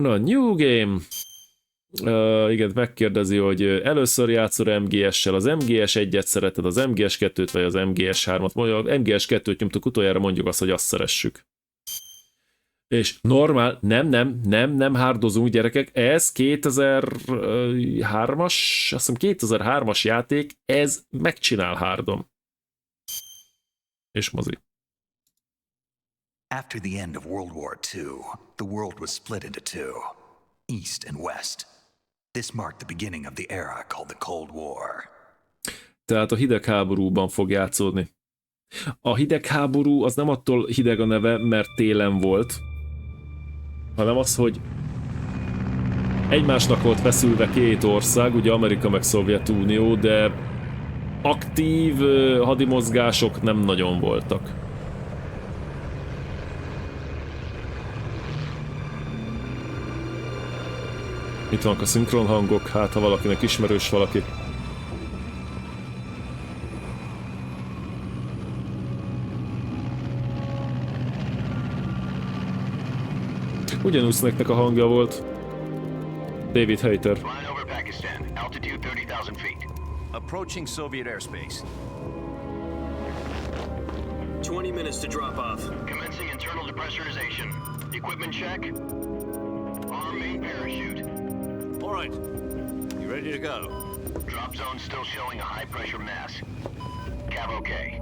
Na, New Game. Igen, megkérdezi, hogy először játszol MGS-sel, az MGS1-et szereted, az MGS2-t vagy az MGS3-at. Mondja, a MGS2-t nyomtuk utoljára, mondjuk azt, hogy azt szeressük. És normál, nem hárdozunk, gyerekek, ez 2003-as, azt hiszem 2003-as játék, ez megcsinál hárdom. És mozi. After the end of World War II, the world was split into two, East and West. This marked the beginning of the era called the Cold War. Tehát a hidegháborúban fog játszódni. A hidegháború az nem attól hideg a neve, mert télen volt, hanem az, hogy egymásnak volt feszülve két ország, ugye Amerika meg Szovjetunió, de aktív hadimozgások nem nagyon voltak. Itt vannak a szinkron hangok, hát ha valakinek ismerős valaki. Ugyanúgy nektek a hangja volt. David Hayter. Approaching Soviet airspace. 20 minutes to drop off. Commencing internal depressurization. Equipment check. Arm main parachute. All right. You ready to go? Drop zone still showing a high pressure mass. Cav okay.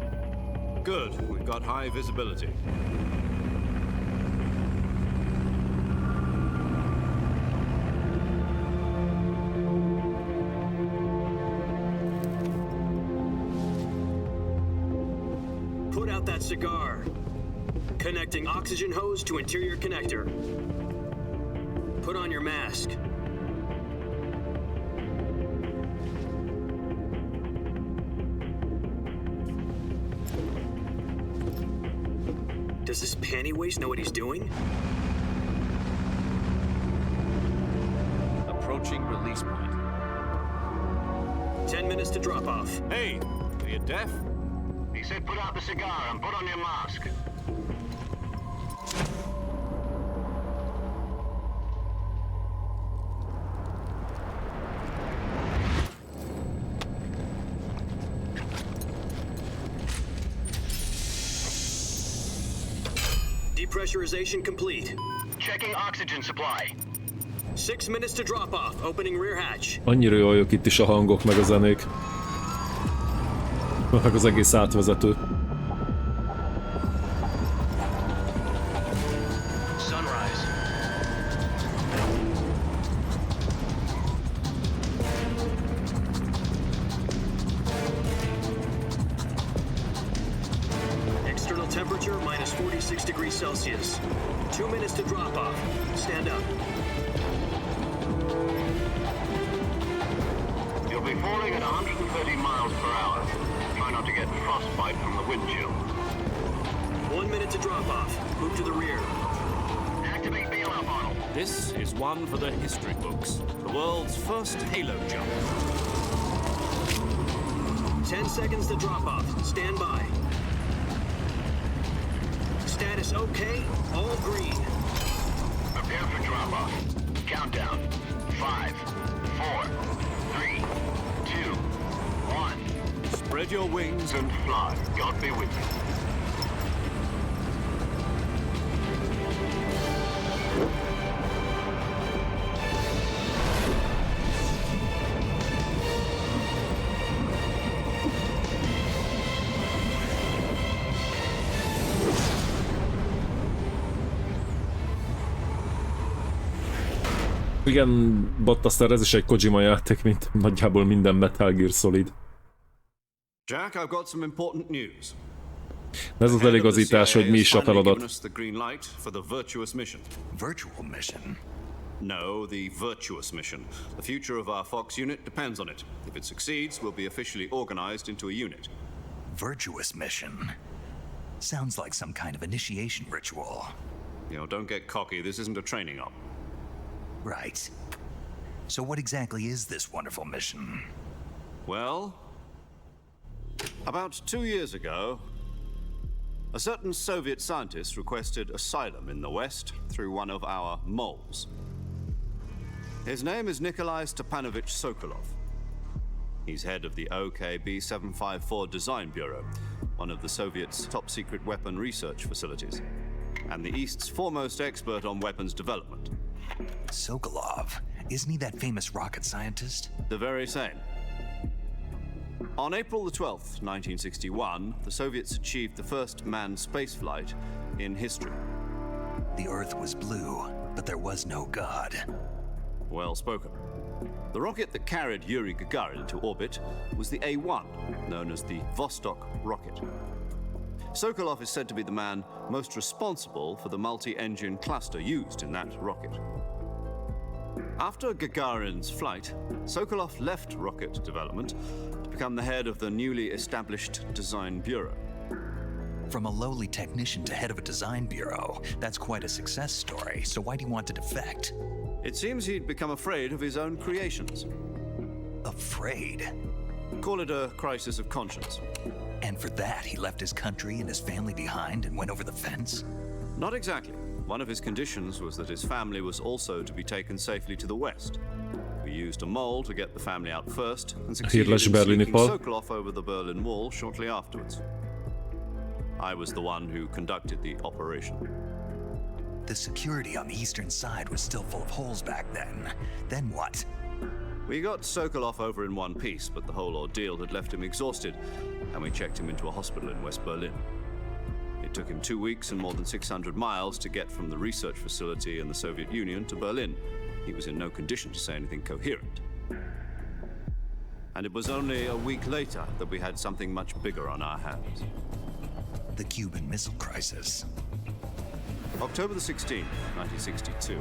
Good. We've got high visibility. Put out that cigar. Connecting oxygen hose to interior connector. Put on your mask. Does this panty waste know what he's doing? Approaching release point. 10 minutes to drop off. Hey, are you deaf? He said put out the cigar and put on your mask. Depressurization complete. Checking oxygen supply. 6 minutes to drop off. Opening rear hatch. Annyira jól jók itt is a hangok, meg a zenék. Meg az egész átvezető. Sunrise. External temperature minus 46 degrees Celsius. 2 minutes to drop off. Stand up. You'll be falling at 130 miles per hour. Try not to get frostbite from the wind chill. 1 minute to drop off. Move to the rear. Activate bailout model. This is one for the history books. The world's first halo jump. 10 seconds to drop off. Stand by. Status okay. All green. Prepare for drop off. Countdown. 5, 4, 3, 2, 1. Spread your wings And fly. God be with you. Igen, Battaszer, ez is egy Kojima játék, mint nagyjából minden Metal Gear Solid. Jack, I've got some important news. Ez az eligazítás, hogy mi is a feladat. Virtual mission? No, the virtuous mission. The future of our Fox unit depends on it. If it succeeds, we'll be officially organized into a unit. Virtuous mission? Sounds like some kind of initiation ritual. You know, don't get cocky. This isn't a training op. Right. So what exactly is this wonderful mission? Well, about 2 years ago, a certain Soviet scientist requested asylum in the West through one of our moles. His name is Nikolai Stepanovich Sokolov. He's head of the OKB 754 Design Bureau, one of the Soviets' top-secret weapon research facilities, and the East's foremost expert on weapons development. Sokolov, isn't he that famous rocket scientist? The very same. On April the 12th, 1961, the Soviets achieved the first manned spaceflight in history. The Earth was blue, but there was no God. Well spoken. The rocket that carried Yuri Gagarin into orbit was the A-1, known as the Vostok rocket. Sokolov is said to be the man most responsible for the multi-engine cluster used in that rocket. After Gagarin's flight, Sokolov left rocket development to become the head of the newly established Design Bureau. From a lowly technician to head of a design bureau, that's quite a success story, so why'd he want to defect? It seems he'd become afraid of his own creations. Afraid? Call it a crisis of conscience. And for that, he left his country and his family behind and went over the fence? Not exactly. One of his conditions was that his family was also to be taken safely to the west. We used a mole to get the family out first and succeeded in sneaking Sokolov over the Berlin Wall shortly afterwards. I was the one who conducted the operation. The security on the eastern side was still full of holes back then. Then what? We got Sokolov over in one piece, but the whole ordeal had left him exhausted, and we checked him into a hospital in West Berlin. It took him 2 weeks and more than 600 miles to get from the research facility in the Soviet Union to Berlin. He was in no condition to say anything coherent. And it was only a week later that we had something much bigger on our hands. The Cuban Missile Crisis. October the 16th, 1962,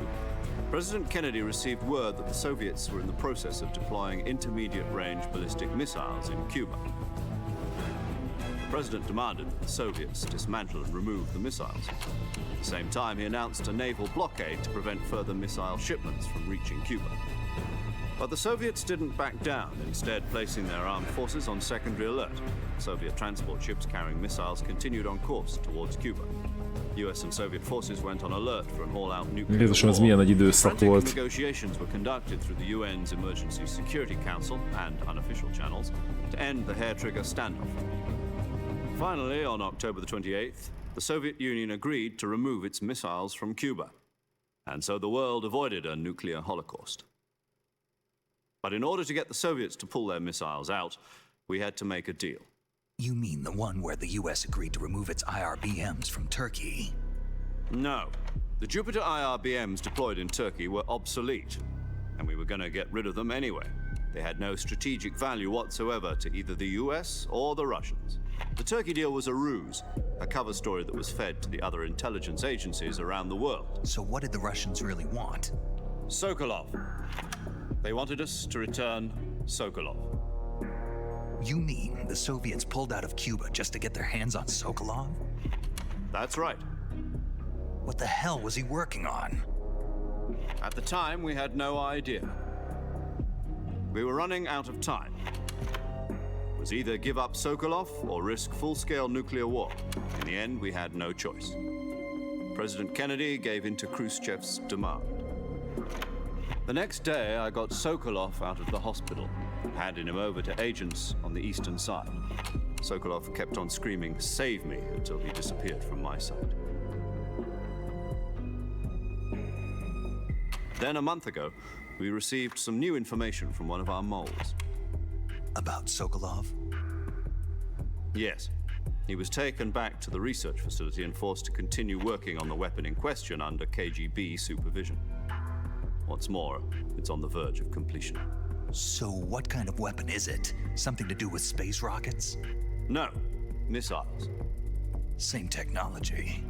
President Kennedy received word that the Soviets were in the process of deploying intermediate-range ballistic missiles in Cuba. The President demanded that the Soviets dismantle and remove the missiles. At the same time, he announced a naval blockade to prevent further missile shipments from reaching Cuba. But the Soviets didn't back down, instead placing their armed forces on secondary alert. Soviet transport ships carrying missiles continued on course towards Cuba. US and Soviet forces went on alert for an all-out nuclear Jézusom, ez milyen egy időszak volt. Negotiations were conducted through the UN's Emergency Security Council and unofficial channels to end the hair-trigger standoff. Finally, on October the 28th, the Soviet Union agreed to remove its missiles from Cuba. And so the world avoided a nuclear holocaust. But in order to get the Soviets to pull their missiles out, we had to make a deal. You mean the one where the US agreed to remove its IRBMs from Turkey? No. The Jupiter IRBMs deployed in Turkey were obsolete, and we were going to get rid of them anyway. They had no strategic value whatsoever to either the US or the Russians. The Turkey deal was a ruse, a cover story that was fed to the other intelligence agencies around the world. So what did the Russians really want? Sokolov. They wanted us to return Sokolov. You mean the Soviets pulled out of Cuba just to get their hands on Sokolov? That's right. What the hell was he working on? At the time, we had no idea. We were running out of time. It was either give up Sokolov or risk full-scale nuclear war. In the end, we had no choice. President Kennedy gave in to Khrushchev's demand. The next day, I got Sokolov out of the hospital, handing him over to agents on the eastern side. Sokolov kept on screaming, "Save me," until he disappeared from my side. Then a month ago, we received some new information from one of our moles. About Sokolov? Yes. He was taken back to the research facility and forced to continue working on the weapon in question under KGB supervision. What's more, it's on the verge of completion. So what kind of weapon is it? Something to do with space rockets? No, missiles. Same technology.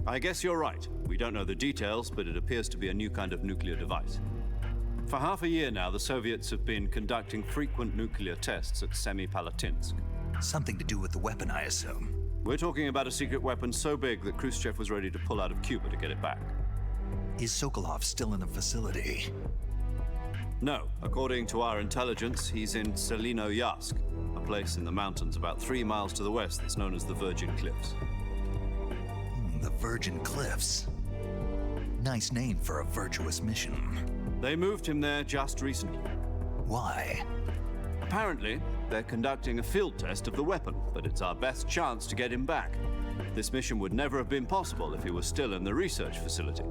I guess you're right. We don't know the details, but it appears to be a new kind of nuclear device. For half a year now, the Soviets have been conducting frequent nuclear tests at Semipalatinsk. Something to do with the weapon, I assume. We're talking about a secret weapon so big that Khrushchev was ready to pull out of Cuba to get it back. Is Sokolov still in the facility? No. According to our intelligence, he's in Selinoyarsk, a place in the mountains about 3 miles to the west that's known as the Virgin Cliffs. The Virgin Cliffs. Nice name for a virtuous mission. They moved him there just recently. Why? Apparently, they're conducting a field test of the weapon, but it's our best chance to get him back. This mission would never have been possible if he was still in the research facility.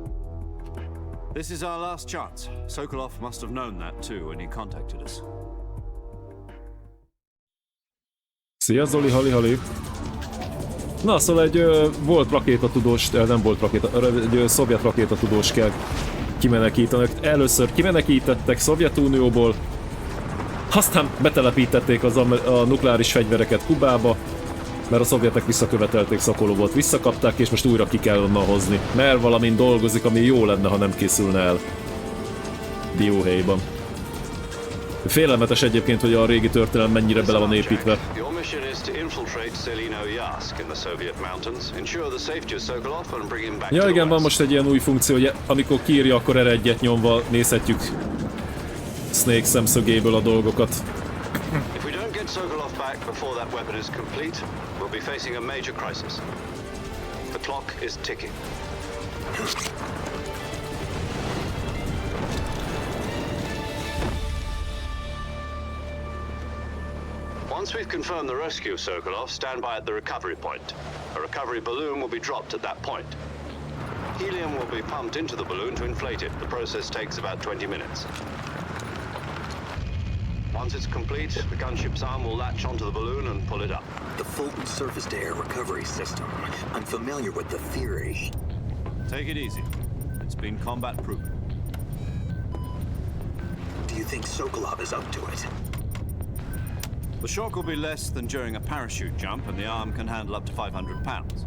This is our last chance. Sokolov must have known that too when he contacted us. Szia Zoli, hali. Na, szóval egy volt rakétatudóst, nem volt egy szovjet rakétatudóst kell kimenekítenek. Először kimenekítettek Szovjetunióból, aztán betelepítették a nukleáris fegyvereket Kubába, mert a szovjetek visszakövetelték Szokolovot, visszakapták, és most újra ki kell onnan hozni, mert valamin dolgozik, ami jó lenne, ha nem készülne el dióhéjban. Félelmetes egyébként, hogy a régi történelem mennyire bele van építve. Ja igen, van most egy ilyen új funkció, hogy amikor kiírja, akkor erre egyet nyomva nézhetjük Snake szemszögéből a dolgokat. Once we've confirmed the rescue, Sokolov, stand by at the recovery point. A recovery balloon will be dropped at that point. Helium will be pumped into the balloon to inflate it. The process takes about 20 minutes. Once it's complete, the gunship's arm will latch onto the balloon and pull it up. The Fulton surface-to-air recovery system. I'm familiar with the theory. Take it easy. It's been combat-proven. Do you think Sokolov is up to it? The shock will be less than during a parachute jump, and the arm can handle up to 500 pounds.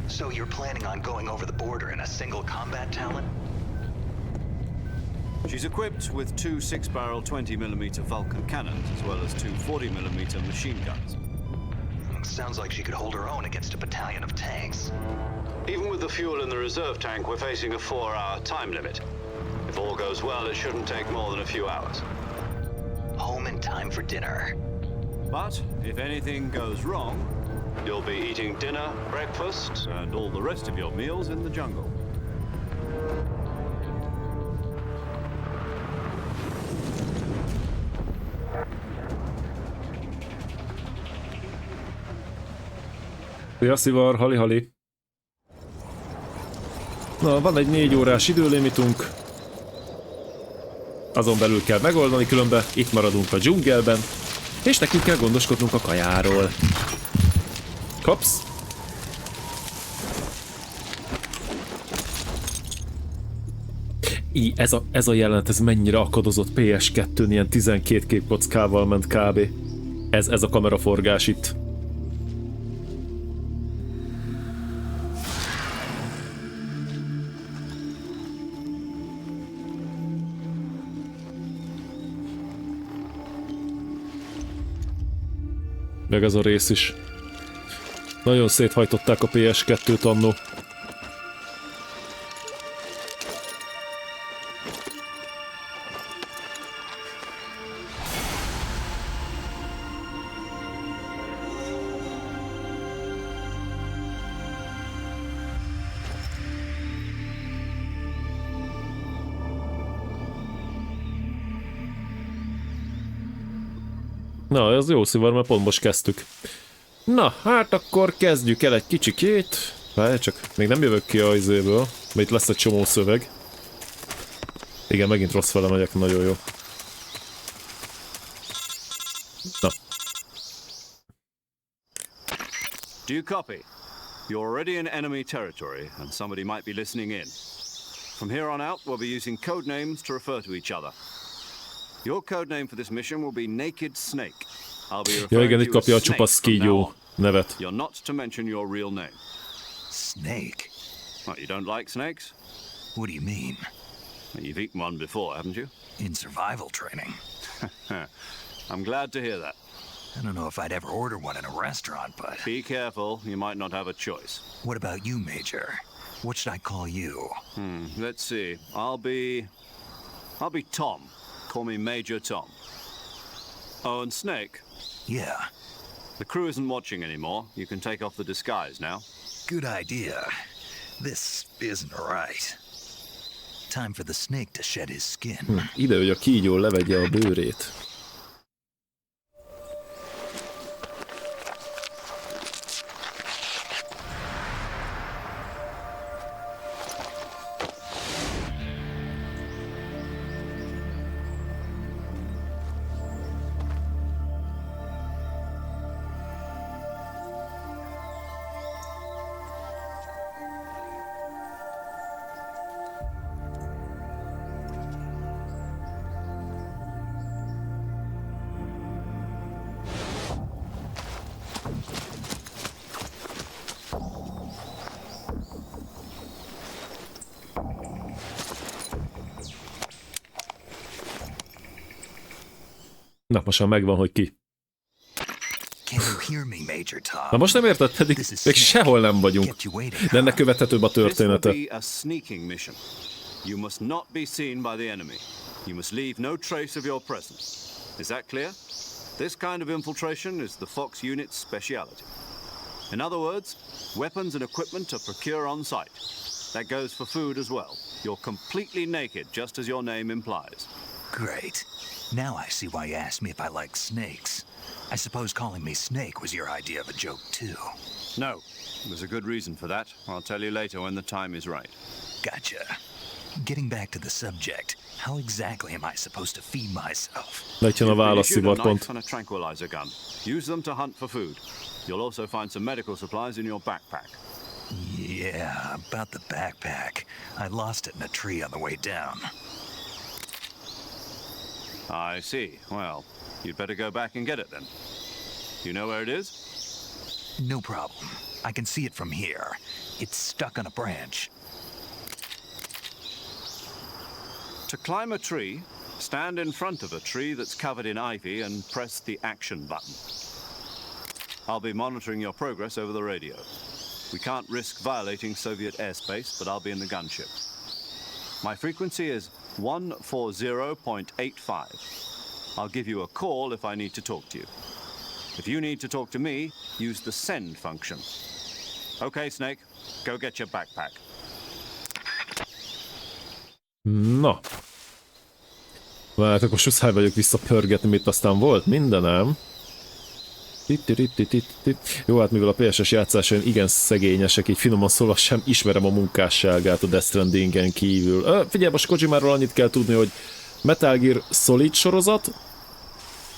So you're planning on going over the border in a single combat talent? She's equipped with two 6-barrel 20mm Vulcan cannons, as well as two 40mm machine guns. Sounds like she could hold her own against a battalion of tanks. Even with the fuel in the reserve tank, we're facing a 4-hour time limit. If all goes well, it shouldn't take more than a few hours. Home in time for dinner. But if anything goes wrong, You'll be eating dinner, breakfast, and all the rest of your meals in the jungle. Szia, Szivar, hali-hali. Na, van egy 4 órás időlimitunk. Azon belül kell megoldani, különben itt maradunk a dzsungelben. És nekünk kell gondoskodnunk a kajáról. Kapsz? Ez a jelenet, ez mennyire akadozott PS2-n, ilyen 12 képkockával ment kb. Ez a kameraforgás itt. Meg ez a rész is. Nagyon széthajtották a PS2-t annó. Na, ez jó Szivar, mert pont most kezdtük. Na, hát akkor kezdjük el egy kicsikét. Várj, csak még nem jövök ki a izéből, mert itt lesz egy csomó szöveg. Igen, megint rossz fele megyek, nagyon jó. Na. Do you copy? You're already in enemy territory, and somebody might be listening in. From here on out, we'll be using code names to refer to each other. Your code name for this mission will be Naked Snake. I'll be referring to you as Snake from now on. Nevet. You're not to mention your real name. Snake? What, you don't like snakes? What do you mean? Well, you've eaten one before, haven't you? In survival training. I'm glad to hear that. I don't know if I'd ever order one in a restaurant, but... Be careful, you might not have a choice. What about you, Major? What should I call you? Let's see. I'll be Tom. Call me Major Tom. Oh, and Snake? Yeah. The crew isn't watching anymore. You can take off the disguise now. Good idea. This isn't right. Time for the snake to shed his skin. Ide, hogy a kígyó levegye a bőrét. Na, most már megvan, hogy ki. Na most nem érted, pedig még sehol nem vagyunk. De ennek követhetőbb a története. You must not be seen by the enemy. You must leave no trace of your presence. Is that clear? This kind of infiltration is the Fox unit's speciality. In other words, weapons and equipment are procure on site. That goes for food as well. You're completely naked, just as your name implies. Great. Now I see why you asked me if I like snakes. I suppose calling me Snake was your idea of a joke too. No, there's a good reason for that. I'll tell you later when the time is right. Gotcha. Getting back to the subject, how exactly am I supposed to feed myself? Legyen a válasz, szivarpont. And a tranquilizer gun. Use them to hunt for food. You'll also find some medical supplies in your backpack. Yeah, about the backpack. I lost it in a tree on the way down. I see. Well, you'd better go back and get it then. You know where it is? No problem. I can see it from here. It's stuck on a branch. To climb a tree, stand in front of a tree that's covered in ivy and press the action button. I'll be monitoring your progress over the radio. We can't risk violating Soviet airspace, but I'll be in the gunship. My frequency is 140.85. I'll give you a call if I need to talk to you. If you need to talk to me, use the send function. Okay, Snake, go get your backpack. Na. Hát akkor suszáj vagyok visszapörgetni, mit aztán volt mindenem. Jó, hát mivel a PS-es játszásain igen szegényesek, így finoman szólva sem ismerem a munkásságát a Death Strandingen kívül. Figyelj, most Kojimáról annyit kell tudni, hogy Metal Gear Solid sorozat.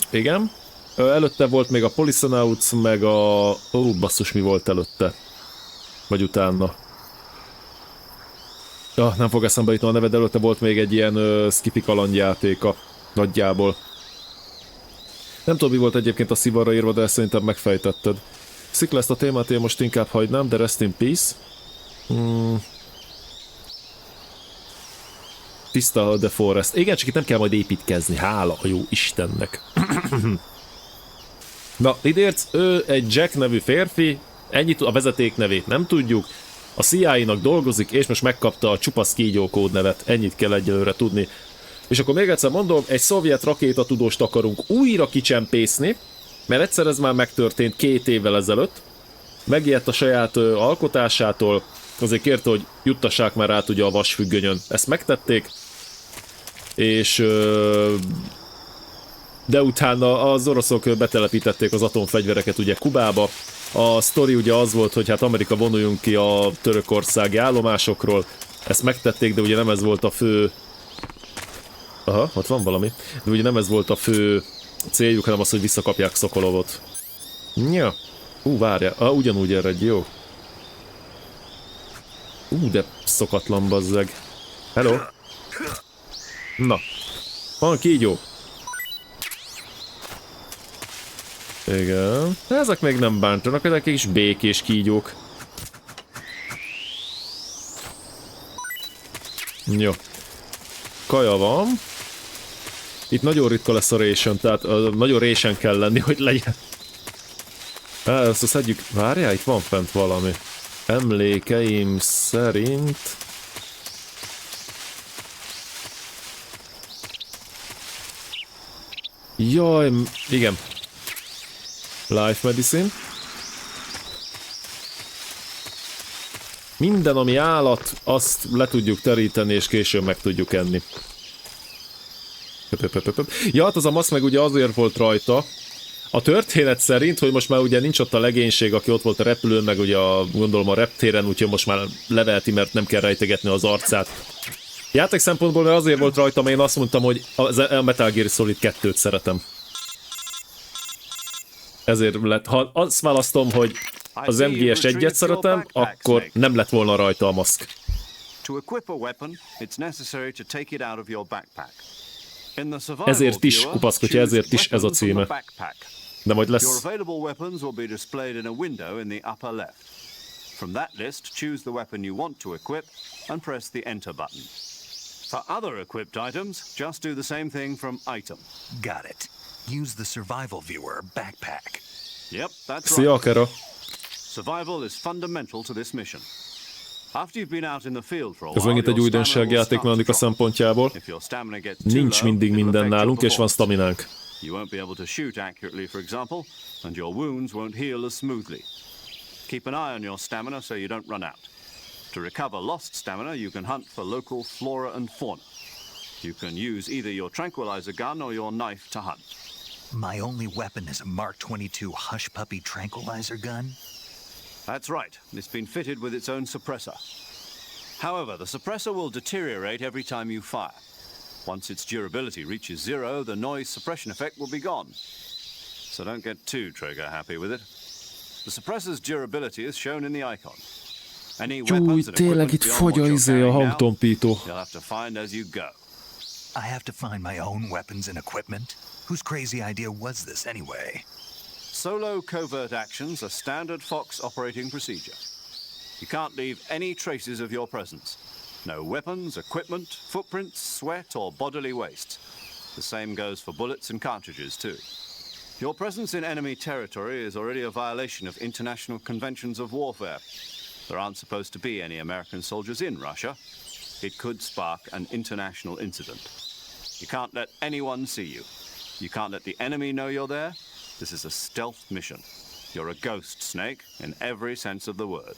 Igen. Előtte volt még a Policenauts, meg a... basszus, mi volt előtte? Vagy utána. Nem fog eszembe jutni a neved, előtte volt még egy ilyen skippy kalandjátéka. Nagyjából. Nem tudom, mi volt egyébként a szivarra írva, de ezt szerintem megfejtetted. Szikla, ezt a témát én most inkább hagynám, de rest in peace. Tiszta the forest. Igen, csak itt nem kell majd építkezni, hála a jó Istennek. Na, idérc, ő egy Jack nevű férfi, ennyit, a vezeték nevét nem tudjuk, a CIA-nak dolgozik, és most megkapta a csupasz kígyó kódnevet, ennyit kell egyelőre tudni. És akkor még egyszer mondom, egy szovjet rakétatudóst akarunk újra kicsempészni, mert egyszer ez már megtörtént 2 évvel ezelőtt, megijedt a saját alkotásától, azért kérte, hogy juttassák már át ugye a vasfüggönyön. Ezt megtették, és de utána az oroszok betelepítették az atomfegyvereket ugye Kubába. A sztori ugye az volt, hogy hát Amerika vonuljon ki a törökországi állomásokról, ezt megtették, de ugye nem ez volt a fő... Aha, ott van valami. De ugye nem ez volt a fő céljuk, hanem az, hogy visszakapják Szokolovot. Ja. Várjál. Ugyanúgy ered, jó. De szokatlan bazzeg. Hello. Na. Van kígyó. Igen. Ezek még nem bántanak, ezek is békés kígyók. Jó. Kaja van. Itt nagyon ritka lesz a ration, tehát nagyon ration kell lenni, hogy legyen. Ezt szedjük. Várjál, itt van fent valami. Emlékeim szerint... Jaj, igen. Life medicine. Minden, ami állat, azt le tudjuk teríteni, és később meg tudjuk enni. Ja, hát az a maszk meg ugye azért volt rajta. A történet szerint, hogy most már ugye nincs ott a legénység, aki ott volt a repülőn, meg ugye gondolom a reptéren, úgyhogy most már levelti, mert nem kell rejtegetni az arcát. Játék szempontból azért volt rajta, mert én azt mondtam, hogy a Metal Gear Solid 2-t szeretem. Ezért lett, ha azt választom, hogy az MGS1-et szeretem, akkor nem lett volna rajta a maszk. Ezért is, kupaszkotya, ezért is ez a címe. De majd lesz. From that list, choose the weapon you want to equip and press the enter button. For other equipped items, just do the same thing from item. Got it. Use the survival viewer backpack. Yep, that's Szia, right. Kera. Survival is fundamental to this mission. After you've been out in the field for a Ez while, megint egy újdonság játékmechanika szempontjából. Nincs mindig minden nálunk, és van staminánk. You won't be able to shoot accurately, for example, and your wounds won't heal as smoothly. Keep an eye on your stamina so you don't run out. To recover lost stamina, you can hunt for local flora and fauna. You can use either your tranquilizer gun or your knife to hunt. My only weapon is a Mark 22 Hush Puppy tranquilizer gun? That's right. It's been fitted with its own suppressor. However, the suppressor will deteriorate every time you fire. Once its durability reaches 0, the noise suppression effect will be gone. So don't get too trigger happy with it. The suppressor's durability is shown in the icon. Any weapons and tényleg itt fogy a hangtompító. you'll have to find as you go. I have to find my own weapons and equipment? Whose crazy idea was this anyway? Solo covert actions are standard Fox operating procedure. You can't leave any traces of your presence. No weapons, equipment, footprints, sweat, or bodily waste. The same goes for bullets and cartridges, too. Your presence in enemy territory is already a violation of international conventions of warfare. There aren't supposed to be any American soldiers in Russia. It could spark an international incident. You can't let anyone see you. You can't let the enemy know you're there. This is a stealth mission. You're a ghost, Snake, in every sense of the word.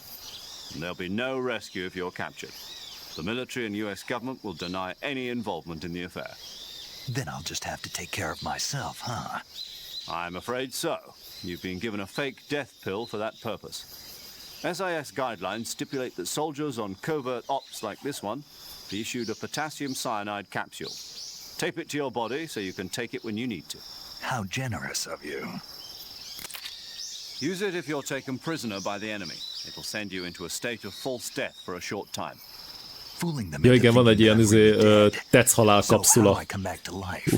And there'll be no rescue if you're captured. The military and US government will deny any involvement in the affair. Then I'll just have to take care of myself, huh? I'm afraid so. You've been given a fake death pill for that purpose. SIS guidelines stipulate that soldiers on covert ops like this one be issued a potassium cyanide capsule. Tape it to your body so you can take it when you need to. How generous of you. Use it if you're taken prisoner by the enemy. It'll send you into a state of false death for a short time. Ja igen, van egy ilyen tetszhalál kapszula.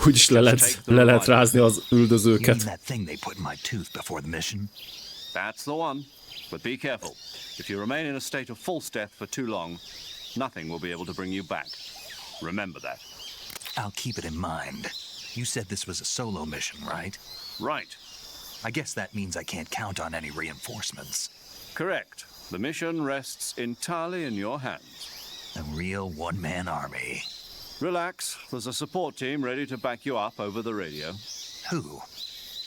Úgyis le lehet rázni az üldözőket. That's the one. But be careful. If you remain in a state of false death for too long, nothing will be able to bring you back. Remember that. I'll keep it in mind. You said this was a solo mission, right? Right. I guess that means I can't count on any reinforcements. Correct. The mission rests entirely in your hands. A real one-man army. Relax. There's a support team ready to back you up over the radio. Who?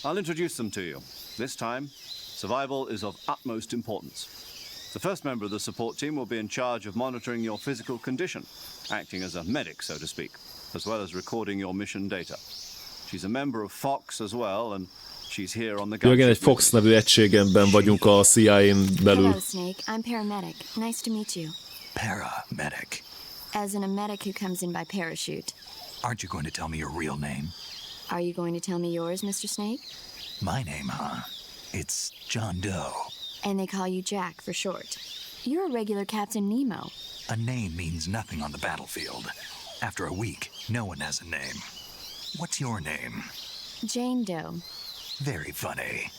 I'll introduce them to you. This time, survival is of utmost importance. The first member of the support team will be in charge of monitoring your physical condition, acting as a medic, so to speak, as well as recording your mission data. She's a member of Fox as well, and she's here on the igen, egy Fox nevű egységemben vagyunk a CIA-n belül. Hello, Snake. I'm paramedic. Nice to meet you. Paramedic. As in a medic who comes in by parachute. Aren't you going to tell me your real name? Are you going to tell me yours, Mr. Snake? My name, huh? It's John Doe. And they call you Jack for short. You're a regular Captain Nemo. A name means nothing on the battlefield. After a week, no one has a name. What's your name? Jane Doe. Very funny.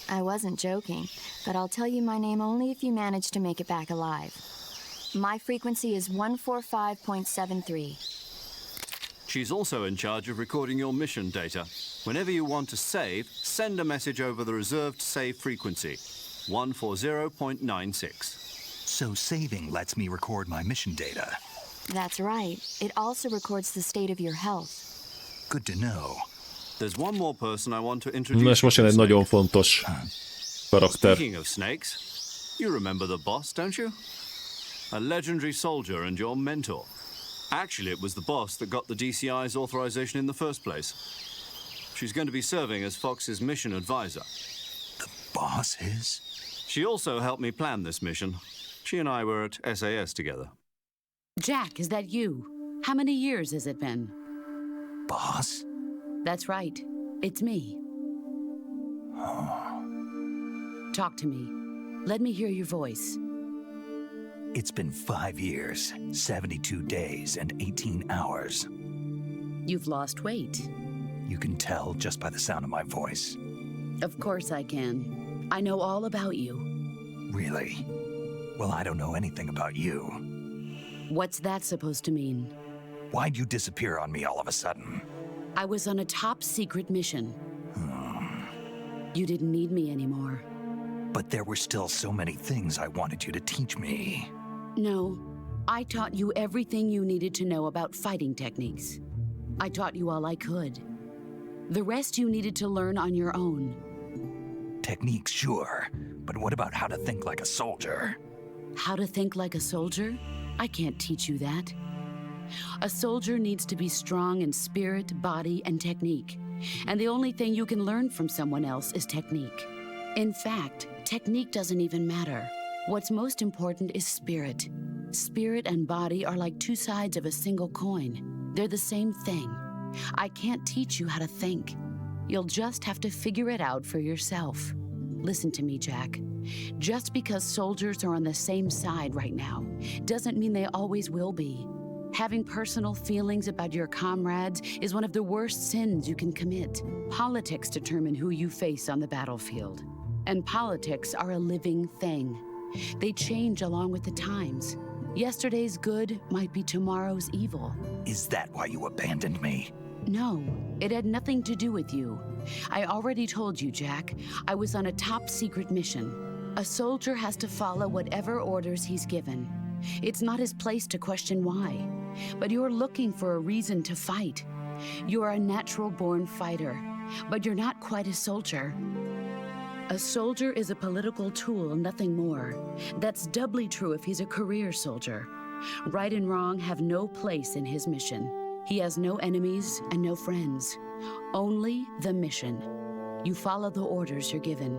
I wasn't joking, but I'll tell you my name only if you manage to make it back alive. My frequency is 145.73. She's also in charge of recording your mission data. Whenever you want to save, send a message over the reserved save frequency, 140.96. So saving lets me record my mission data. That's right. It also records the state of your health. Good to know. There's one more person I want to introduce. Na és most jön egy nagyon fontos karakter. Speaking of snakes, you remember the boss, don't you? a legendary soldier and your mentor. Actually, it was the boss that got the DCI's authorization in the first place. She's going to be serving as Fox's mission advisor. The boss is? She also helped me plan this mission. She and I were at SAS together. Jack, is that you? How many years has it been? Boss? That's right. It's me. Talk to me. Let me hear your voice. It's been 5 years, 72 days, and 18 hours. You've lost weight. You can tell just by the sound of my voice. Of course I can. I know all about you. Really? Well, I don't know anything about you. What's that supposed to mean? Why'd you disappear on me all of a sudden? I was on a top-secret mission. You didn't need me anymore. But there were still so many things I wanted you to teach me. No, I taught you everything you needed to know about fighting techniques. I taught you all I could. The rest you needed to learn on your own. Techniques, sure. But what about how to think like a soldier? How to think like a soldier? I can't teach you that. A soldier needs to be strong in spirit, body, and technique. And the only thing you can learn from someone else is technique. In fact, technique doesn't even matter. What's most important is spirit. Spirit and body are like two sides of a single coin. They're the same thing. I can't teach you how to think. You'll just have to figure it out for yourself. Listen to me, Jack. Just because soldiers are on the same side right now doesn't mean they always will be. Having personal feelings about your comrades is one of the worst sins you can commit. Politics determine who you face on the battlefield. And politics are a living thing. They change along with the times. Yesterday's good might be tomorrow's evil. Is that why you abandoned me? No, it had nothing to do with you. I already told you, Jack. I was on a top-secret mission. A soldier has to follow whatever orders he's given. It's not his place to question why. But you're looking for a reason to fight. You're a natural-born fighter, but you're not quite a soldier. A soldier is a political tool, nothing more. That's doubly true if he's a career soldier. Right and wrong have no place in his mission. He has no enemies and no friends. Only the mission. You follow the orders you're given.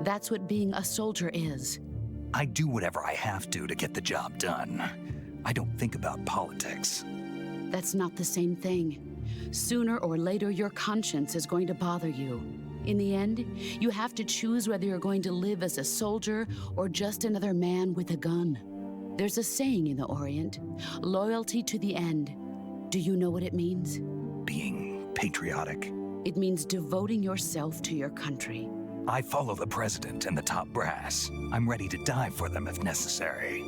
That's what being a soldier is. I do whatever I have to get the job done. I don't think about politics. That's not the same thing. Sooner or later, your conscience is going to bother you. In the end, you have to choose whether you're going to live as a soldier or just another man with a gun. There's a saying in the Orient, loyalty to the end. Do you know what it means? Being patriotic. It means devoting yourself to your country. I follow the president and the top brass. I'm ready to die for them if necessary.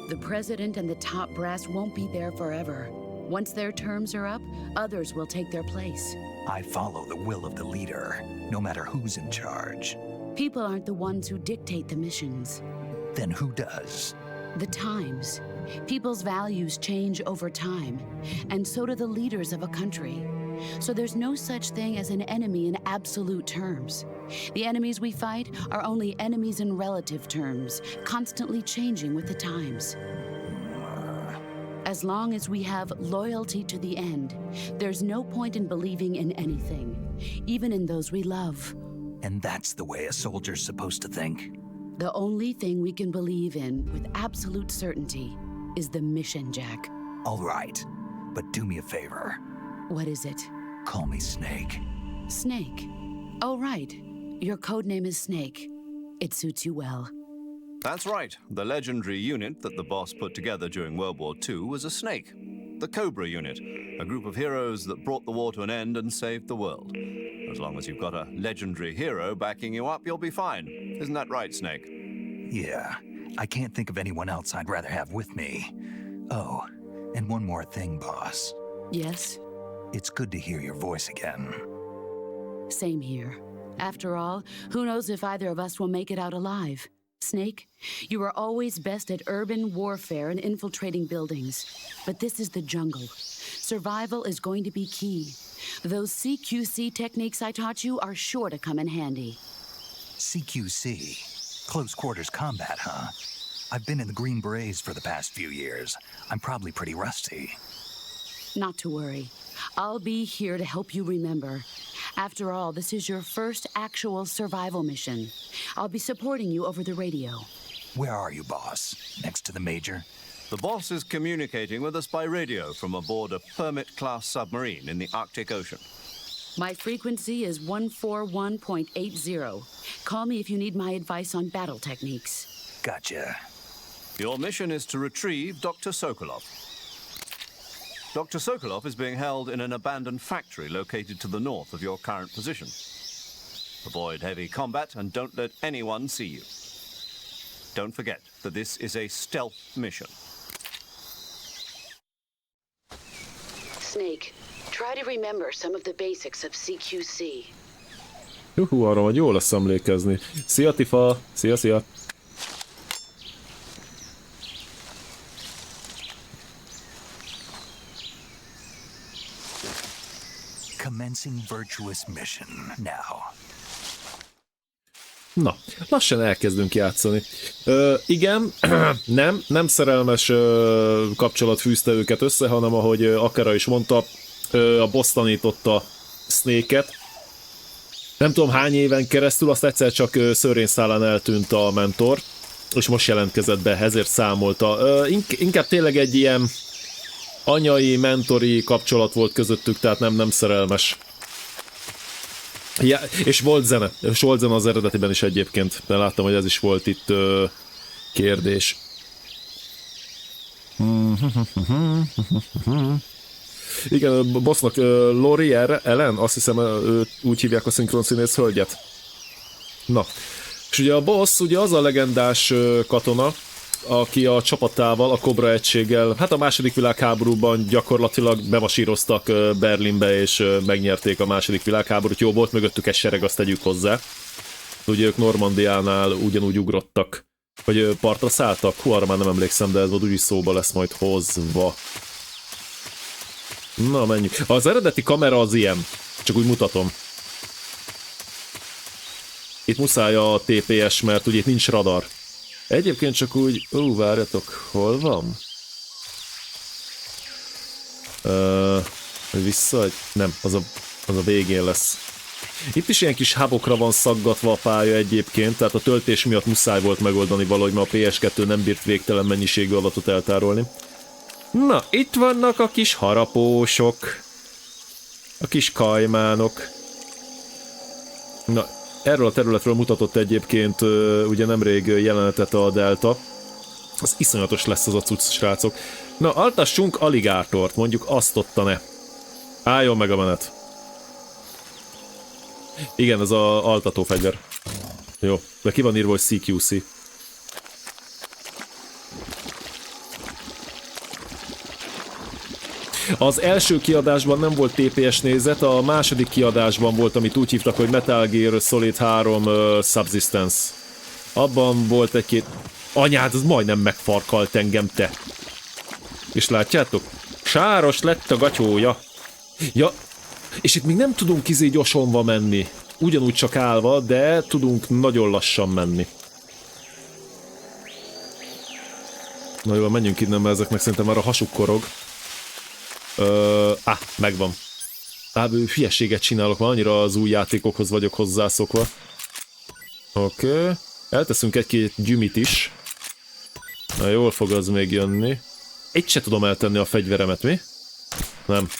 The president and the top brass won't be there forever. Once their terms are up, others will take their place. I follow the will of the leader, no matter who's in charge. People aren't the ones who dictate the missions. Then who does? The times. People's values change over time, and so do the leaders of a country. So there's no such thing as an enemy in absolute terms. The enemies we fight are only enemies in relative terms, constantly changing with the times. As long as we have loyalty to the end, there's no point in believing in anything, even in those we love. And that's the way a soldier's supposed to think? The only thing we can believe in with absolute certainty is the mission, Jack. All right, but do me a favor. What is it? Call me Snake. Snake. Oh, right. Your code name is Snake. It suits you well. That's right. The legendary unit that the boss put together during World War II was a snake. The Cobra unit, a group of heroes that brought the war to an end and saved the world. As long as you've got a legendary hero backing you up, you'll be fine. Isn't that right, Snake? Yeah, I can't think of anyone else I'd rather have with me. Oh, and one more thing, boss. Yes? It's good to hear your voice again. Same here. After all, who knows if either of us will make it out alive? Snake, you are always best at urban warfare and infiltrating buildings. But this is the jungle. Survival is going to be key. Those CQC techniques I taught you are sure to come in handy. CQC? Close quarters combat, huh? I've been in the Green Berets for the past few years. I'm probably pretty rusty. Not to worry. I'll be here to help you remember. After all, this is your first actual survival mission. I'll be supporting you over the radio. Where are you, boss? Next to the Major? The boss is communicating with us by radio from aboard a Permit-class submarine in the Arctic Ocean. My frequency is 141.80. Call me if you need my advice on battle techniques. Gotcha. Your mission is to retrieve Dr. Sokolov. Dr. Sokolov is being held in an abandoned factory located to the north of your current position. Avoid heavy combat and don't let anyone see you. Don't forget that this is a stealth mission. Snake, try to remember some of the basics of CQC. Arra majd jó lesz emlékezni. Szia, Tifa! Szia, szia! Commencing virtuous mission now. Na, lassan elkezdünk játszani. Igen, nem szerelmes kapcsolat fűzte őket össze, hanem ahogy Akera is mondta, a boss tanította Snake-et. Nem tudom hány éven keresztül, azt egyszer csak szőrényszálán eltűnt a mentor, és most jelentkezett be, ezért számolta. Inkább tényleg egy ilyen anyai, mentori kapcsolat volt közöttük, tehát nem szerelmes. Ja, és volt zene az eredetiben is egyébként, de láttam, hogy ez is volt itt kérdés. Igen, a bossnak Lori Ellen, azt hiszem úgy hívják a szinkronszínész hölgyet. Na, és ugye a boss ugye az a legendás katona, aki a csapatával, a Cobra egységgel, hát a második világháborúban gyakorlatilag bemasíroztak Berlinbe, és megnyerték a második világháborút. Jó, volt mögöttük egy sereg, azt tegyük hozzá. Ugye ők Normandiánál ugyanúgy ugrottak, vagy partra szálltak. Arra már nem emlékszem, de ez úgyis szóba lesz majd hozva. Na, menjünk. Az eredeti kamera az ilyen, csak úgy mutatom. Itt muszáj a TPS, mert ugye itt nincs radar. Egyébként csak úgy... várjatok, hol van? Vissza? Nem, az a végén lesz. Itt is ilyen kis hubokra van szaggatva a pálya egyébként, tehát a töltés miatt muszáj volt megoldani valahogy, mert a PS2 nem bírt végtelen mennyiségű adatot eltárolni. Na, itt vannak a kis harapósok. A kis kajmánok. Na, erről a területről mutatott egyébként ugye nemrég jelenetet a Delta. Az iszonyatos lesz az a cucc, srácok. Na, altassunk aligátort, mondjuk azt ottane. Álljon meg a menet. Igen, ez az altató fegyver. Jó, de ki van írva, hogy CQC. Az első kiadásban nem volt TPS nézet, a második kiadásban volt, amit úgy hívtak, hogy Metal Gear Solid 3 Subsistence. Abban volt egy-két... Anyád, az majdnem megfarkalt engem, te! És látjátok? Sáros lett a gatyója. Ja, és itt még nem tudunk gyorsonva menni. Ugyanúgy csak állva, de tudunk nagyon lassan menni. Na jó, menjünk innen, mert ezeknek szerintem már a hasuk korog. Megvan. Hülyeséget csinálok, már annyira az új játékokhoz vagyok hozzászokva. Oké. Elteszünk egy-két gyümit is. Na, jól fog az még jönni. Egy se tudom eltenni a fegyveremet, mi? Nem.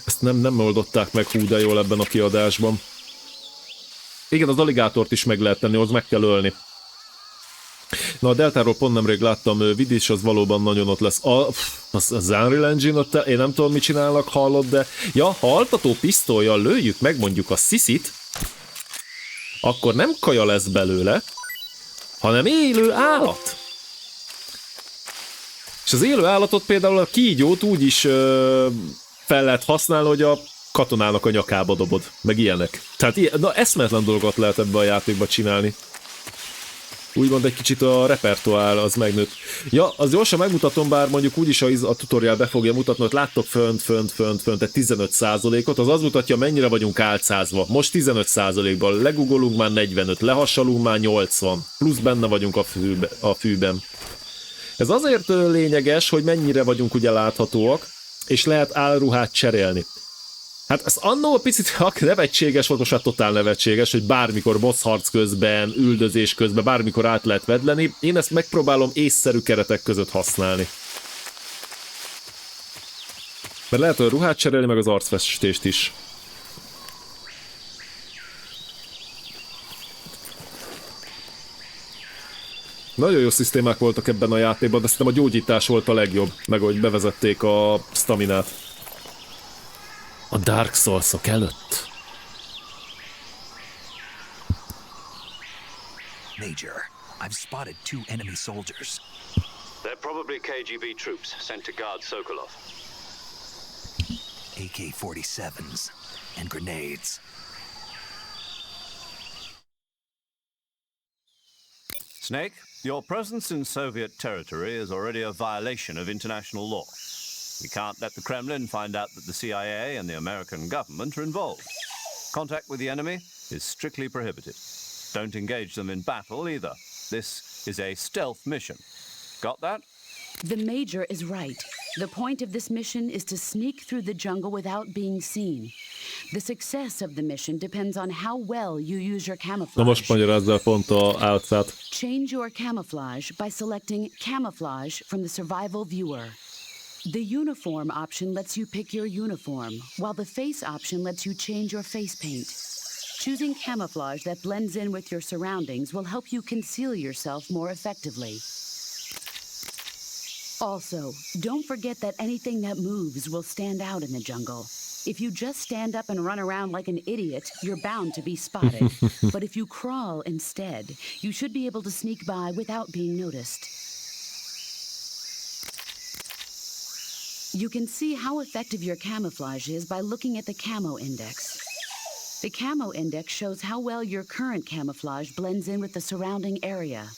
Ezt nem oldották meg hú de jól ebben a kiadásban. Igen, az aligátort is meg lehet tenni, ahhoz meg kell ölni. Na, a Deltáról pont nemrég láttam vidis, az valóban nagyon ott lesz. Az Unreal Engine ott, én nem tudom, mit csinálnak, hallod, de... Ja, ha altató pisztollyal lőjük meg mondjuk a sziszit, akkor nem kaja lesz belőle, hanem élő állat. És az élő állatot például a kígyót úgy is fel lehet használni, hogy a katonának a nyakába dobod, meg ilyenek. Tehát na, eszméletlen dolgokat lehet ebbe a játékba csinálni. Úgymond egy kicsit a repertoár az megnőtt. Ja, az gyorsan megmutatom, bár mondjuk úgyis a tutorial be fogja mutatni, hogy láttok fönt, tehát 15%-ot, az mutatja, mennyire vagyunk álcázva. Most 15%-ban, legugolunk már 45, lehassalunk már 80, plusz benne vagyunk a fűben. Ez azért lényeges, hogy mennyire vagyunk ugye láthatóak, és lehet álruhát cserélni. Hát ez annó picit nevetséges volt, most már totál nevetséges, hogy bármikor bossharc közben, üldözés közben, bármikor át lehet vedleni. Én ezt megpróbálom észszerű keretek között használni. Mert lehet a ruhát cserélni, meg az arcfestést is. Nagyon jó szisztémák voltak ebben a játékban, de szerintem a gyógyítás volt a legjobb, meg hogy bevezették a staminát. A Dark Souls-ok előtt. Major, I've spotted 2 enemy soldiers. They're probably KGB troops sent to guard Sokolov. AK-47s and grenades. Snake, your presence in Soviet territory is already a violation of international law. We can't let the Kremlin find out that the CIA and the American government are involved. Contact with the enemy is strictly prohibited. Don't engage them in battle either. This is a stealth mission. Got that? The Major is right. The point of this mission is to sneak through the jungle without being seen. The success of the mission depends on how well you use your camouflage. Na most magyarázd el pont a álcát. Change your camouflage by selecting Camouflage from the Survival Viewer. The Uniform option lets you pick your uniform, while the Face option lets you change your face paint. Choosing camouflage that blends in with your surroundings will help you conceal yourself more effectively. Also, don't forget that anything that moves will stand out in the jungle. If you just stand up and run around like an idiot, you're bound to be spotted. But if you crawl instead, you should be able to sneak by without being noticed. You can see how effective your camouflage is by looking at the camo index. The camo index shows how well your current camouflage blends in with the surrounding area.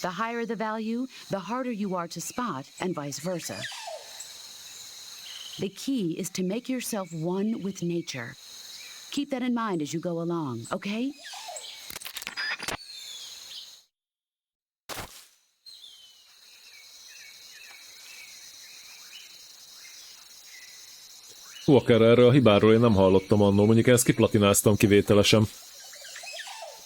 The higher the value, the harder you are to spot, and vice versa. The key is to make yourself one with nature. Keep that in mind as you go along, okay? Akár erről a hibáról én nem hallottam annól, mondjuk ezt kiplatináztam kivételesen.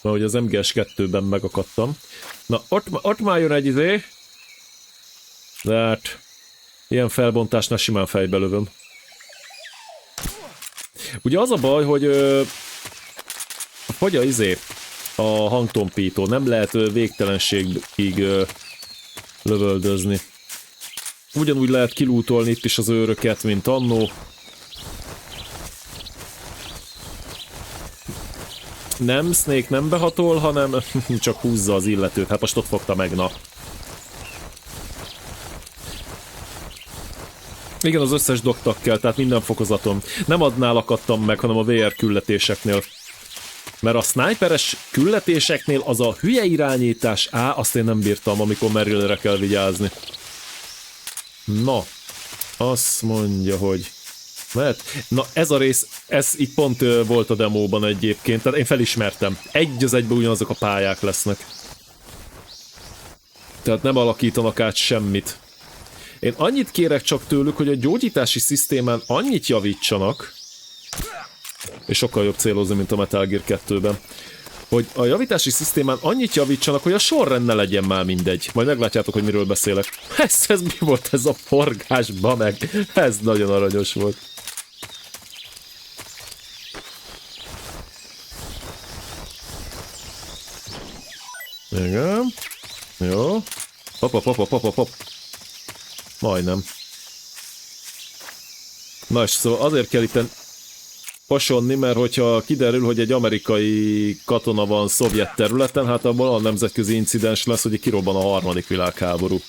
Mert hogy az MGS2-ben megakadtam. Na, ott már jön egy izé. De hát, ilyen felbontásnál simán fejbe lövöm. Ugye az a baj, hogy hogy a izé, a hangtompító, nem lehet végtelenségig lövöldözni. Ugyanúgy lehet kilútolni itt is az őröket, mint annó. Nem, Snake nem behatol, hanem csak húzza az illetőt. Hát most ott fogta meg, na. Igen, az összes doktak kell, tehát minden fokozaton. Nem adnál akadtam meg, hanem a VR küldetéseknél. Mert a sniperes küldetéseknél az a hülye irányítás, azt én nem bírtam, amikor Merrillre kell vigyázni. Na, azt mondja, hogy... Mert, na ez a rész, ez így pont volt a demóban egyébként, tehát én felismertem. Egy az egyben ugyanazok a pályák lesznek. Tehát nem alakítanak át semmit. Én annyit kérek csak tőlük, hogy a gyógyítási szisztémán annyit javítsanak, és sokkal jobb célozni, mint a Metal Gear 2-ben, hogy a javítási szisztémán annyit javítsanak, hogy a sorrend ne legyen már mindegy. Majd meglátjátok, hogy miről beszélek. Ez mi volt ez a forgásba meg? Ez nagyon aranyos volt. Igen. Jó. Pop. Majdnem. Na és szóval azért kell itten pasonni, mert hogyha kiderül, hogy egy amerikai katona van szovjet területen, hát abból olyan nemzetközi incidens lesz, hogy kirobban a harmadik világháború.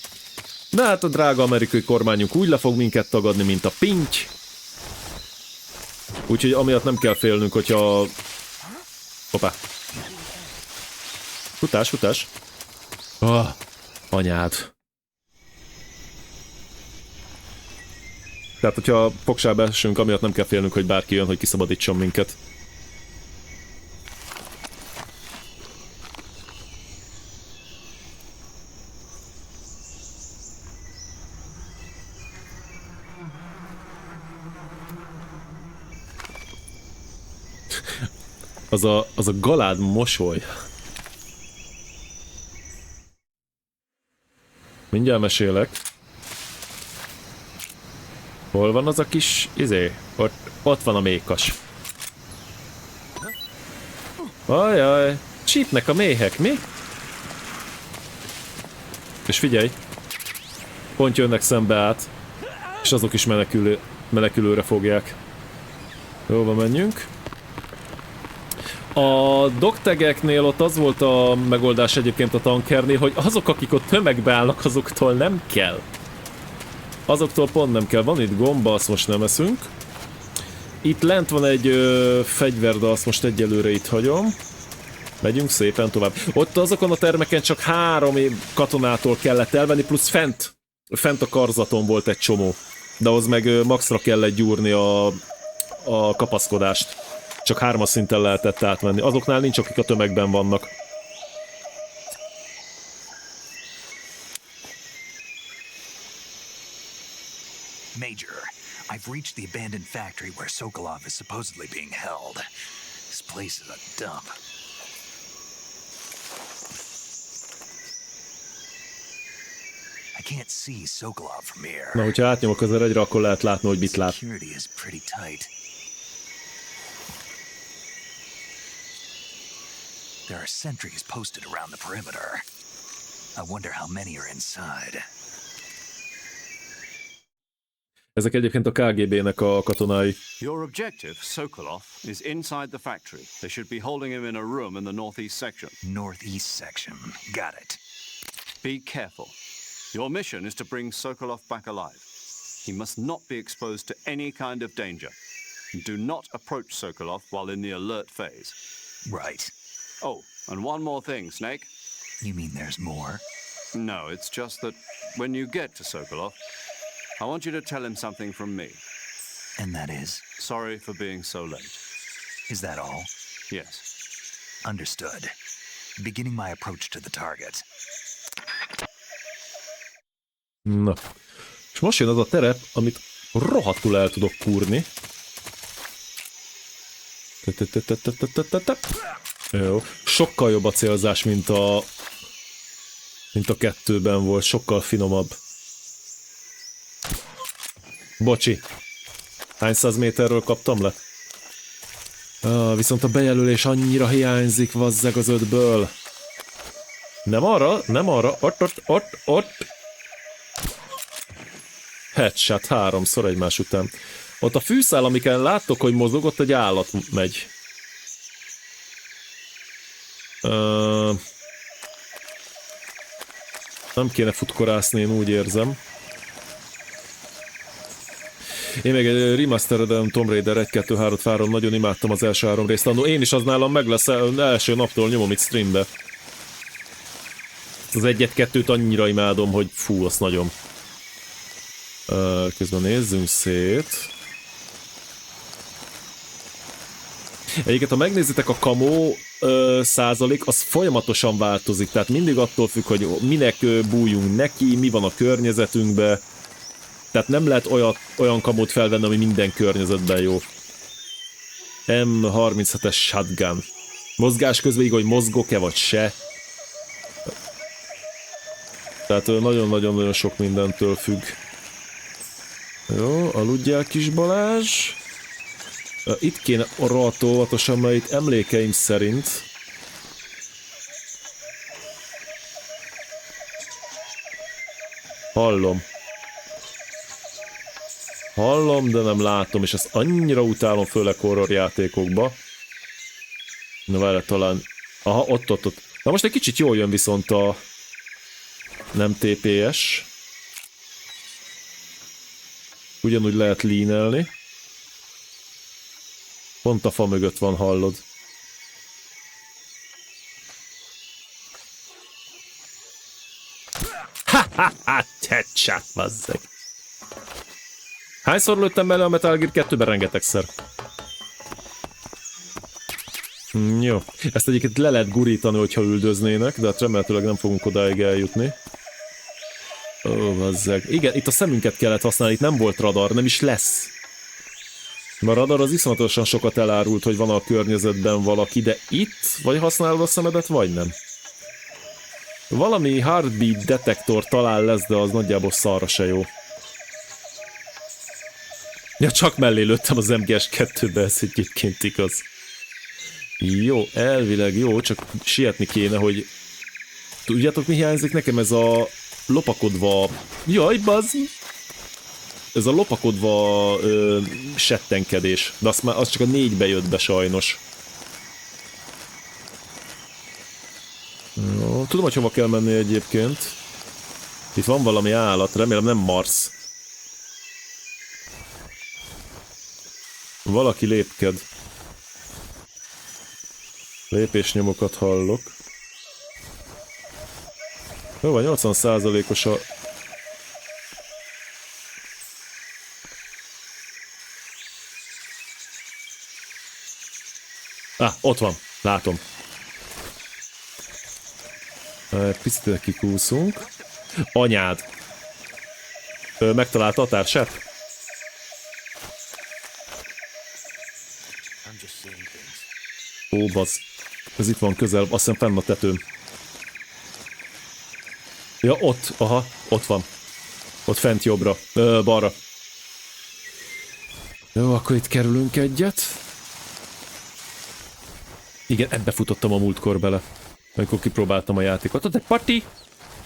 De hát a drága amerikai kormányunk úgy le fog minket tagadni, mint a pinty. Úgyhogy amiatt nem kell félnünk, hogyha... Hoppá. Futás. Anyád. Tehát, hogyha fogsába esünk, amiatt nem kell félnünk, hogy bárki jön, hogy kiszabadítson minket. Az a galád mosoly. Mindjárt mesélek. Hol van az a kis izé? Ott van a mékas. Ajaj, csípnek a méhek, mi? És figyelj, pont jönnek szembe át, és azok is menekülőre fogják. Jóba menjünk. A dogtegeknél ott az volt a megoldás egyébként a tankernél, hogy azok, akik ott tömegbe állnak, azoktól nem kell. Azoktól pont nem kell. Van itt gomba, azt most nem eszünk. Itt lent van egy fegyver, de azt most egyelőre itt hagyom. Megyünk szépen tovább. Ott azokon a termeken csak 3 katonától kellett elvenni, plusz fent a karzaton volt egy csomó. De ahhoz meg maxra kellett gyúrni a kapaszkodást. Csak 3 szinten lehetett átmenni. Azoknál nincs, akik a tömegben vannak. Major, I've reached the abandoned factory where Sokolov is supposedly being held. This place is a dump. I can't see Sokolov from here. Na, hogyha átnyomok az R1-re, akkor lehet látni, hogy mit lát. Security is pretty tight. There are sentries posted around the perimeter. I wonder how many are inside. Ezek egyébként a KGB-nek a katonái. Your objective, Sokolov, is inside the factory. They should be holding him in a room in the northeast section. Northeast section. Got it. Be careful. Your mission is to bring Sokolov back alive. He must not be exposed to any kind of danger. Do not approach Sokolov while in the alert phase. Right. Oh, and one more thing, Snake. You mean there's more? No, it's just that when you get to Sokolov, I want you to tell him something from me. And that is? Sorry for being so late. Is that all? Yes. Understood. Beginning my approach to the target. Na. És most jön az a terep, amit rohadtul el tudok kúrni. Jó. Sokkal jobb a célzás, mint a 2-ben volt. Sokkal finomabb. Bocsi. Hány 100 méterről kaptam le? Viszont a bejelölés annyira hiányzik, vazzeg az 5-ből. Nem arra, nem arra. Ott. Headshot 3-szor egymás után. Ott a fűszál, amiken láttok, hogy mozog, ott egy állat megy. Nem kéne futkorászni, én úgy érzem. Én meg egy remasteredem Tomb Raider 1, 2, 3, 3, nagyon imádtam az első 3 részt. Én is az nálam meg lesz, első naptól nyomom itt streambe. Az 1-2-t annyira imádom, hogy fú, azt nagyon. Közben nézzünk szét. Egyébként, ha megnézitek, a kamó százalék, az folyamatosan változik. Tehát mindig attól függ, hogy minek bújjunk neki, mi van a környezetünkben. Tehát nem lehet olyan kamót felvenni, ami minden környezetben jó. M37-es shotgun. Mozgás közben, hogy mozgok-e vagy se. Tehát nagyon-nagyon sok mindentől függ. Jó, aludjál, kis Balázs. Itt kéne rohadt óvatosan, mert itt emlékeim szerint... Hallom, de nem látom, és ezt annyira utálom, főleg horror játékokba. Na várj, talán... Aha, ott. Na most egy kicsit jól jön viszont a... Nem TPS. Ugyanúgy lehet leanelni. Pont a fa mögött van, hallod. Ha-ha-ha, headshot, bazzeg. Hányszor lőttem bele a Metal Gear 2-ben? Rengetegszer. Jó. Ezt egyébként le lehet gurítani, hogyha üldöznének, de hát remélhetőleg nem fogunk odáig eljutni. Ó, bazzeg. Igen, itt a szemünket kellett használni, itt nem volt radar, nem is lesz. A radar az iszonyatosan sokat elárult, hogy van a környezetben valaki, de itt vagy használod a szemedet, vagy nem. Valami heartbeat detektor talán lesz, de az nagyjából szarra se jó. Ja, csak mellé lőttem az MGS2-be, ez egyébként igaz. Jó, elvileg jó, csak sietni kéne, hogy... Tudjátok, mi hiányzik nekem? Ez a lopakodva... Jaj, bazd! Ez a lopakodva settenkedés. De az csak a 4-be jött be sajnos. Jó, tudom, hogy hova kell menni egyébként. Itt van valami állat, remélem nem Mars. Valaki lépked. Lépésnyomokat hallok. Jó, van 80%-os a... Ott van, látom. Picit kikúszunk. Anyád! Megtalálta a társát? Ó, bazd. Ez itt van közel, azt hiszem fenn a tetőn. Ja, ott, aha, ott van. Ott fent jobbra, balra. Jó, akkor itt kerülünk egyet. Igen, ebbe futottam a múltkor bele, amikor kipróbáltam a játékot. Ott egy parti!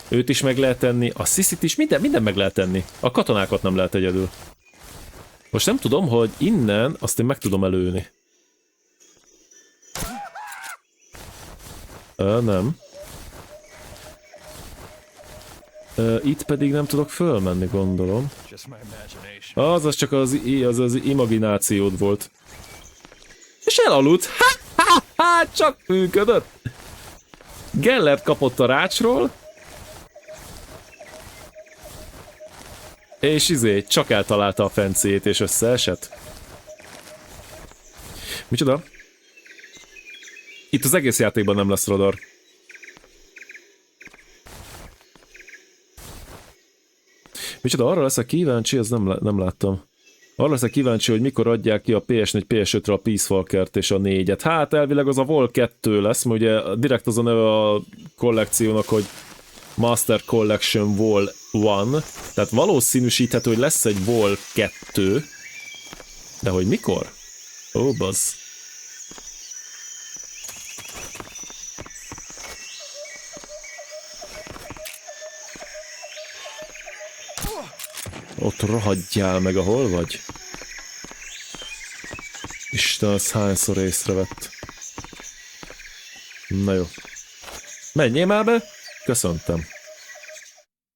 Őt is meg lehet tenni, a sziszit is, minden meg lehet tenni. A katonákat nem lehet egyedül. Most nem tudom, hogy innen azt én meg tudom előni. Nem. Itt pedig nem tudok fölmenni, gondolom. Az csak az imaginációd volt. És elaludt. Csak működött. Gellert kapott a rácsról. És csak eltalálta a fencét és összeesett. Micsoda? Itt az egész játékban nem lesz radar. Micsoda, arra leszek kíváncsi, ez nem láttam. Arra leszek kíváncsi, hogy mikor adják ki a PS4, PS5-re a Peace Walkert és a 4-et. Hát elvileg az a Vol 2 lesz, mert ugye direkt az a neve a kollekciónak, hogy Master Collection Vol 1. Tehát valószínűsíthető, hogy lesz egy Vol 2. De hogy mikor? Ó, bazd. Ott rohadjál meg, ahol vagy? Isten, az hányszor észrevett. Na jó. Menjél már be? Köszöntem.